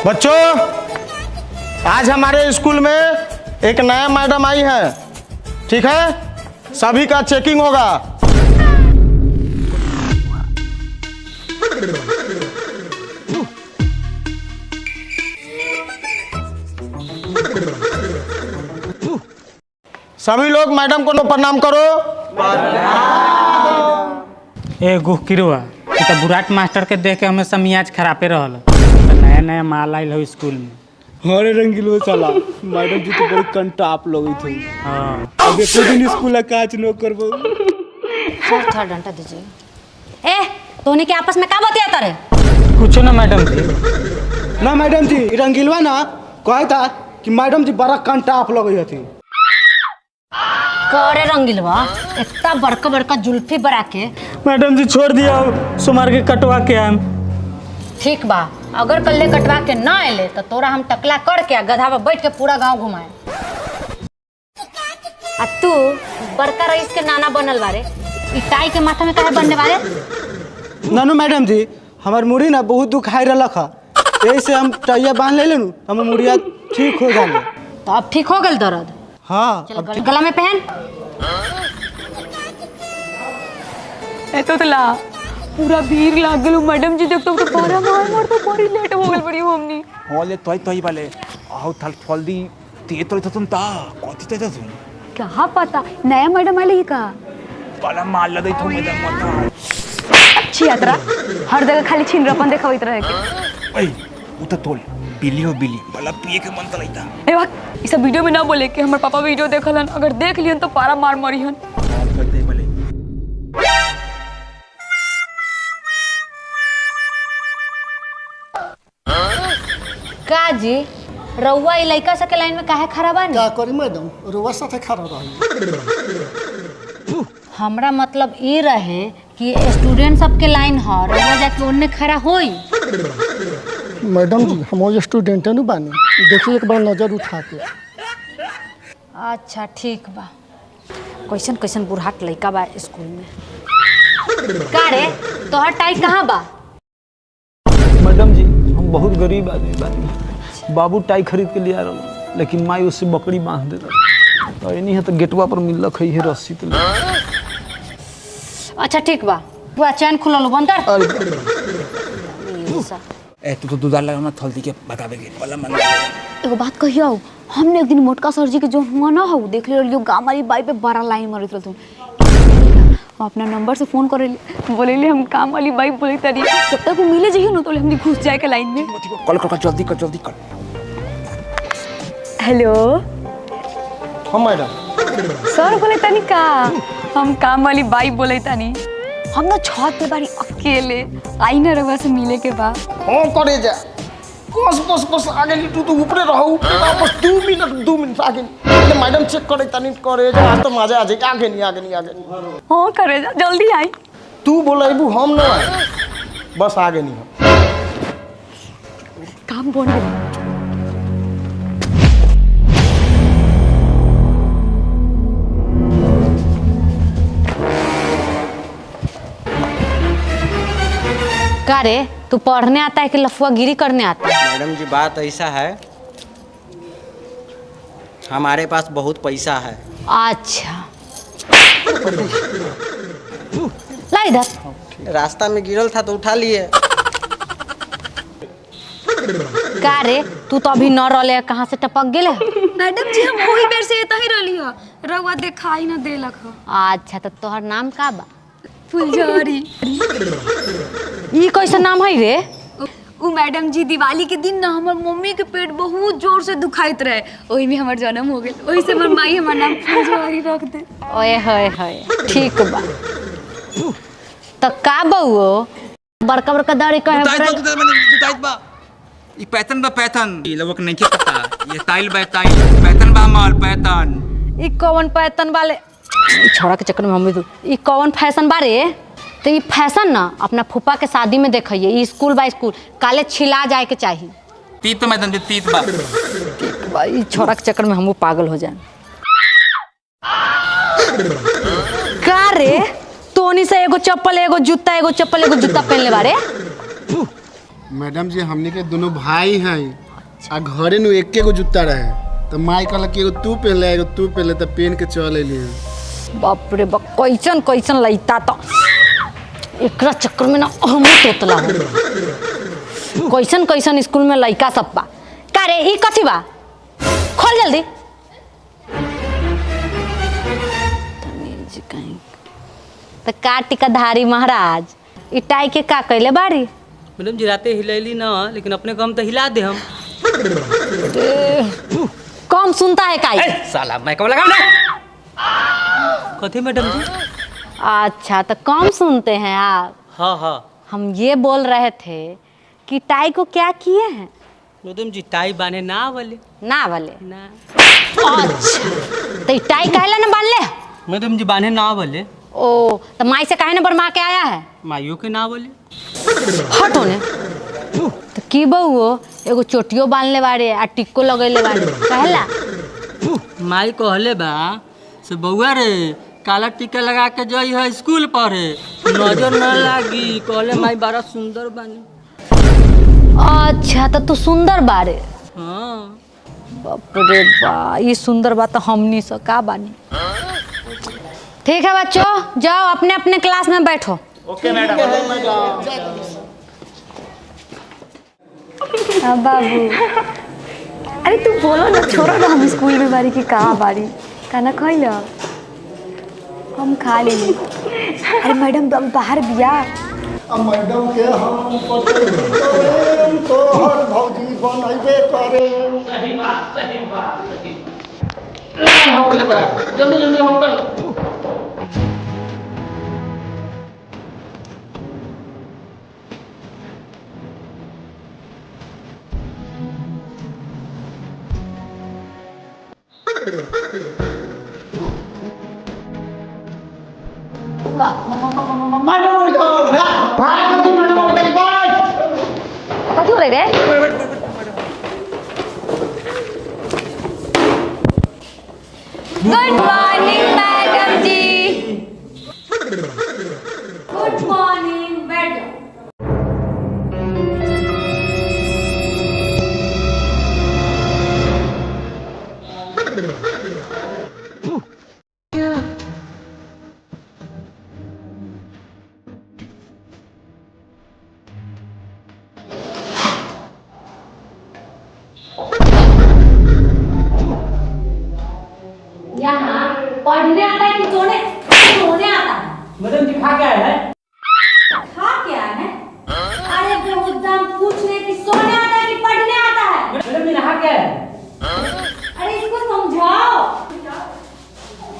बच्चों, आज हमारे स्कूल में एक नया मैडम आई है, ठीक है? सभी का चेकिंग होगा। सभी लोग मैडम को प्रणाम करो। ए गुहकिरवा तो बुराट मास्टर के देख के हमेशा मियाज खराबे रहल। नया नया माल आइल हो स्कूल में। अरे रंगीलो चला मैडम जी तो बहुत कंटाप लगी थी। हां अब एक दिन स्कूल काज न करबो। थोड़ा डंडा दीजिए। ए तोने के आपस में का बतियाता रे? कुछ ना मैडम जी। ना मैडम जी रंगीलवा ना कहता कि मैडम जी बड़ा कंटाप लगी थी। करे रंगीलवा इतना बड़का बड़का जुल्फी बरा के। मैडम जी छोड़ दिया, सुमार के कटवा के हम। ठीक बा, अगर कल्ले कटवा के ना आले तो तोरा हम टकला करके गधा पर बैठ के पूरा गांव घुमाए। आ तू बड़का रईस के नाना बनल बारे, ई टाई के माथा में काहे बनने वाले? नानू मैडम जी हमार मुड़ी ना बहुत दुखाई रलक है, यही से हम टाइया बांध ले लेनु, हम मुड़िया ठीक हो जाले। तो अब ठीक हो गल दर्द? हाँ चल गला में पहन। तो ला पूरा भीड़ लाग गलो मैडम जी। देखतो तो पारा मार तो बड़ी लेट हो गल बड़ी हमनी। होले तोय वाले आउ थल फल्दी ते तो तुम ता कथि ते तुम क्या पता नया मैडम आले का बला माल लदै थो मैडम मत अच्छी यात्रा हर जगह खाली छिनरापन देखावत रहे के। ओए उ त तोल बिल्ली हो बिल्ली बला पिए के मन तलैता। ए वाह ई सब वीडियो में ना बोले कि हमर पापा वीडियो देखलन, अगर देख लियन तो पारा मार मरिहन। करते भले का जी रउआ ई लइका से के लाइन में काहे खड़ा बानी? क्या करी मैडम रोवा साथे खड़ा रही। हमरा मतलब ई रहे कि स्टूडेंट सब के लाइन ह, रउआ जाके ओन्ने खड़ा होई। मैडम जी हम स्टूडेंट न बानी, देखिए एक बार नजर उठा के। अच्छा ठीक बा। कैसन कैसन बुढ़ाट लइका बा स्कूल में। का रे तोहर टाई कहाँ बा? मैडम जी हम बहुत गरीब आदमी बानी, बाबू टाई खरीद के लिया रहा, लेकिन माई उससे बकरी बांध दे रहा, तो नहीं है तो गेटवा पर मिल रखी है रस्सी तो। अच्छा ठीक बा, तू चैन खुलल बंदर। ए तू तो दूधार लगा ना थलदी के बतावे के बला मन। एगो बात कहियो, हमने एक दिन मोटका सर जी के जो हुआ ना हो देख लियो गाँव वाली बाई पे बड़ा लाइन मारत रहत। हम अपना नंबर से फोन करे बोले हम काम वाली बाई बोले तरी जब तक वो मिले जइयो ना तो हमनी घुस जाए के लाइन में। कॉल कर जल्दी कर। हेलो हाँ मैडम। सर बोले तनी का हम काम वाली बाई बोले तनी हम ना छत पे बारी अकेले आई ना रवा से मिले के बाद। हाँ करे जा। बस आगे नहीं, तू तो ऊपरे रहो। बस 2 मिनट आगे। मैडम चेक करे तनी करे जा, आज तो मजा आ जाए। आगे नहीं। हाँ करे जा जल्दी आई। तू बोलेबू हम ना आए, बस आगे नहीं। काम बोल गया। का रे तू पढ़ने आता है कि लफुआगिरी करने आता है? मैडम जी बात ऐसा है, हमारे पास बहुत पैसा है। अच्छा ला इधर। रास्ता में गिरल था तो उठा लिए। का रे तू तो अभी न रहले, कहाँ से टपक गेले? मैडम जी हम वही बेर से एता ही रहली ह, रउआ देखाई ना देलक ह। अच्छा तो तोहर नाम का बा? फुलझड़ी। ई कैसा नाम है रे? उ मैडम जी दिवाली के दिन ना हमर मम्मी के पेट बहुत जोर से दुखाइत रहे, ओही में हमर जन्म हो गेल, ओही से हमर माई हमर नाम फुलझड़ी रख दे। ओए होए ठीक बा। तो का बउओ बड़का बड़का दाढ़ी कहे दुताइत बा ई पैटर्न बा पैटर्न ई लोग नहीं के पता। ये स्टाइल बा स्टाइल पैटर्न बा माल पैटर्न। ई कौन पैटर्न वाले छोड़ा के चक्कर में हम भी ई कौन फैशन बारे? तो ये फैशन ना अपना फूफा के शादी में देखिए, ये स्कूल बाय स्कूल काले छिला जाए के चाहिए। तीत तो मैडम जी तीत बा भाई छोड़ा के चक्कर में हम पागल हो जाए। का रे तोनी से एगो चप्पल एगो जूता पहन ले बारे। मैडम जी हमने के दोनों भाई हैं आ घरे नु एके गो जूता रहे तो माई कहला कि एगो तू पहले एगो तू पहले तो पहन के चल अलिए। बाप रे बाप, कैसन कैसन लइता तो एकरा चक्कर में ना हम तोतला हो। कैसन कैसन स्कूल में लइका सब बा। का रे ई कथी बा? खोल जल्दी। तो का टिकटधारी महाराज ई टाई के का कैले बाड़ी? मैडम जी राते हिलैली ना, लेकिन अपने कम तो हिला दे हम। कम सुनता है काई? साला मैं कब लगाऊं ना? कथी मैडम जी? अच्छा तो कम सुनते हैं आप। हाँ हाँ हम ये बोल रहे थे कि टाई को क्या किए हैं? मैडम जी टाई बाने ना वाले ना वाले ना। अच्छा तो ई टाई काहे ना बांध ले? मैडम जी बाने ना वाले। ओ तो माई से काहे ना बरमा के आया है? माइयों के ना वाले। हटो ने। तो की बहुओ एगो चोटियो बांधले बारे आ टिक्को लगैले बारे कहला? माई कहले बा से बउआ रे काला टीका लगा के जई है स्कूल पढ़े, नजर ना लागी। कहले माई बड़ा सुंदर बानी। अच्छा तो तू सुंदर बारे? हाँ बाप रे बा, ये सुंदर बात तो हमनी से का बानी। ठीक है बच्चों, जाओ अपने अपने क्लास में बैठो। Okay madam. हाँ बाबू, अरे तू बोलो ना, छोड़ो ना, हम स्कूल में बारी की कहाँ बारी खाना खाई लो, हम खा ले। अरे मैडम बाहर बिया। मैडम के हम तो हर भौजी बनैबे करे। जल्दी जल्दी हम कर। कथी हो रे? गुड मॉर्निंग मैडम जी। Good morning madam. यहाँ पढ़ने आता है कि सोने आता है? मैडम जी खा क्या है? खा क्या है? अरे बेहुदाम पूछ रहे कि सोने आता है कि पढ़ने आता है? मैडम जी नहा क्या है? अरे इसको समझाओ।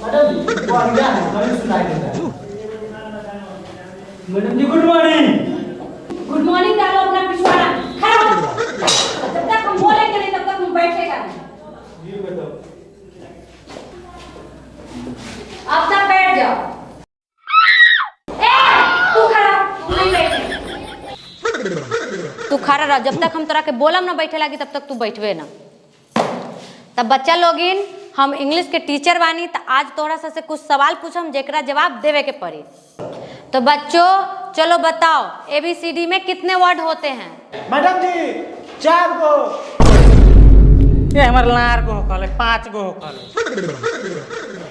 मैडम जी पढ़ है, कहीं सुनाई देता है। मैडम जी गुड मॉर्निंग। गुड मॉर्निंग डालो अपना पिछवाड़ा। खड़ा हो। जब तक हम बोलेंगे नहीं तब तक तुम बैठेगा नहीं। जी बताओ। अब तक बैठ जाओ। तू खड़ा, तू नहीं बैठे। तू खड़ा रह, जब तक हम तोरा के बोलम ना बैठे लगी तब तक तू बैठवे ना। तब बच्चा लोगिन, हम इंग्लिश के टीचर बानी तो आज तोरा से कुछ सवाल पूछम जेकरा जवाब देवे के पड़ी। तो बच्चों चलो बताओ, ABCD में कितने वर्ड होते हैं? मैडम जी 4 गो। ये हमार लार गो होकल 5 गो होकल।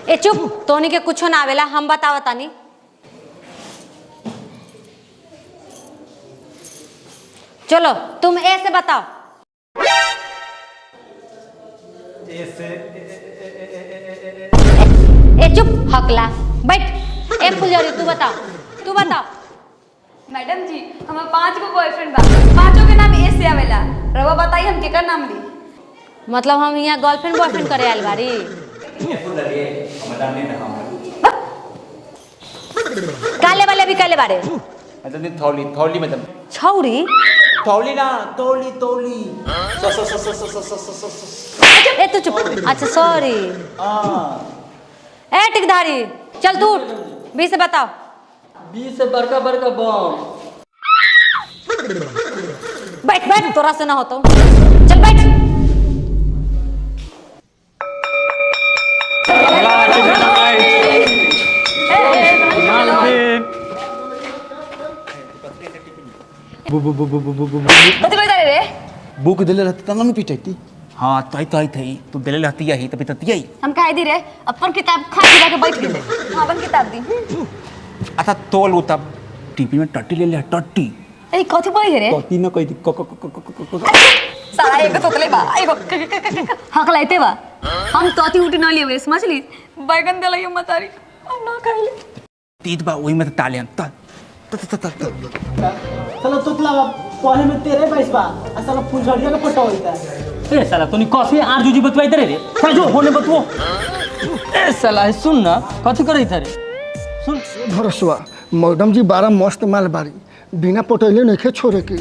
ए चुप, तोनी के कुछो ना आवेला, हम बतावा तानी। चलो तुम ए से बताओ। ए चुप हकला, बैठ। ए फुलझड़ी तू बताओ, तू बताओ। मैडम जी हमार 5 गो बॉयफ्रेंड बा, 5 के नाम ए से आवेला। रवा बताई हम केकर नाम ली? मतलब हम यहाँ गर्लफ्रेंड बॉयफ्रेंड करे आयल बारी? काले वाले भी काले बारे? मतलब थौली थौली मतलब छौरी? थौली ना तौली तौली। ए तू चुप। अच्छा सॉरी। ए टिकधारी चल तू उठ, 20 से बताओ। 20 से बड़का बड़का बम। बैठ बैठ, तोरा से ना होता। चल बैठ। कथी बोलता रे? बुक देले रहती तना न पिटैती। हाँ तो थी तू दिले रहती यही तभी तो यही। हम कह दी रे अपन किताब खा के बैठ गए। हाँ अपन किताब दी। अच्छा तोल तब टीपी में टट्टी ले ले टट्टी। ए कथी बोली रे? कती न कहती साला एक तोतले बा एगो हक लाइते बा। हम तोती उठी न लिए समझ ली। बैगन दे लइयो मतारी हम ना खाइले। तीत बा वही में तो ताले त साला तोतला पहले में तेरे पैस बा आ साला फुलझड़िया के फोटो होइता। ए साला तूने कॉफी आर जूजी बतवाई दे रे साला जो होने बतवो। ए साला सुन ना कथी करई था रे सुन। भरोसवा मैडम जी 12 मस्त माल बारी बिना पटैले नहीं छोड़े के।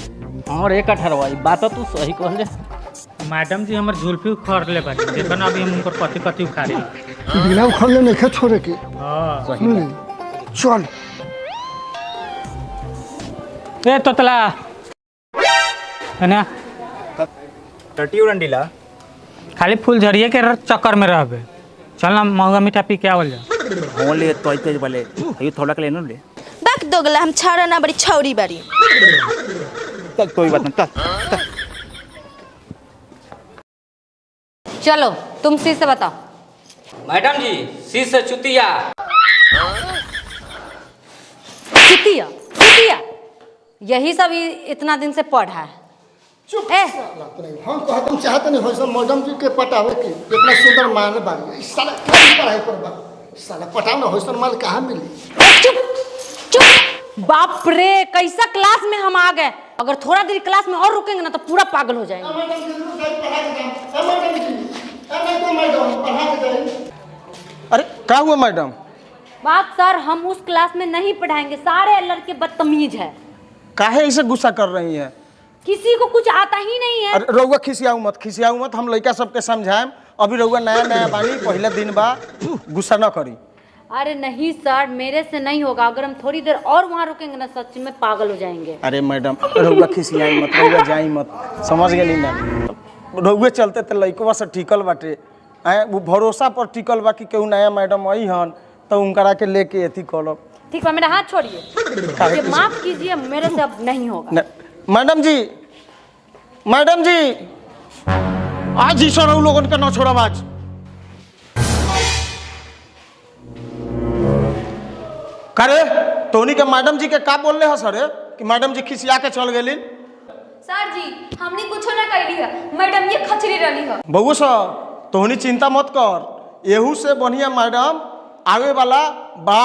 और एक अठारवा बात तू सही कहले। मैडम जी हमर जुल्फी उखाड़ ले बाड़ी देखो ना अभी हम उनकर कथी कथी उखाड़े। बिना उखड़ले नहीं छोड़े के। हाँ चल ए तोतला ना टट्टी उड़न दिला। खाली फुलझड़िए के चक्कर में रहबे। चल ना महंगा मीठा पी के आवल जा। हो ले तो तेज वाले ये थोड़ा के लेनो ले। बाक दोगला हम छाड़ा ना बड़ी छौरी बड़ी। तक कोई बात नहीं तक। चलो तुम सी से बताओ। मैडम जी सी से चुतिया। चुतिया चुतिया यही सब इतना दिन से पढ़ा है। चुप ए हम कहते चाहते नहीं हो सब मैडम जी के पटावे के इतना सुंदर माल बारी साला क्या पढ़ाई पर बा साला पटाव ना हो सब माल कहाँ मिली। चुप चुप बाप रे कैसा क्लास में हम आ गए। अगर थोड़ा देर क्लास में और रुकेंगे ना तो पूरा पागल हो जाएंगे। अरे क्या हुआ मैडम? बात सर हम उस क्लास में नहीं पढ़ाएंगे। सारे लड़के बदतमीज है। काहे ऐसे गुस्सा कर रही है? किसी को कुछ आता ही नहीं है। अरे रउआ खिसियाऊ मत हम लड़का सबके समझाएम। अभी रउआ नया बानी पहला दिन बा गुस्सा न करी। अरे नहीं सर मेरे से नहीं होगा। अगर हम थोड़ी देर और वहाँ रुकेंगे ना सच में पागल हो जाएंगे। अरे मैडम रउआ खिसियाई मत रउआ जाई मत समझ गए ना। रउए चलते तो लड़कवा से टिकल बाटे आए वो भरोसा पर टिकल बा कि केहू नया मैडम आई हन तो उनकरा के लेके एथी कलब। ठीक है मेरा हाथ छोड़िए। मुझे माफ कीजिए मेरे से अब नहीं होगा। मैडम जी आज ही सर लोगों का न छोड़ा आज। करे तोनी के मैडम जी के का बोल रहे हैं सर कि मैडम जी खिसिया के चल गई। सर जी हमने कुछ ना कर लिया। मैडम ये खचरी रही है। बउआ सर तोहनी चिंता मत कर एहू से बढ़िया मैडम आवे वाला बा।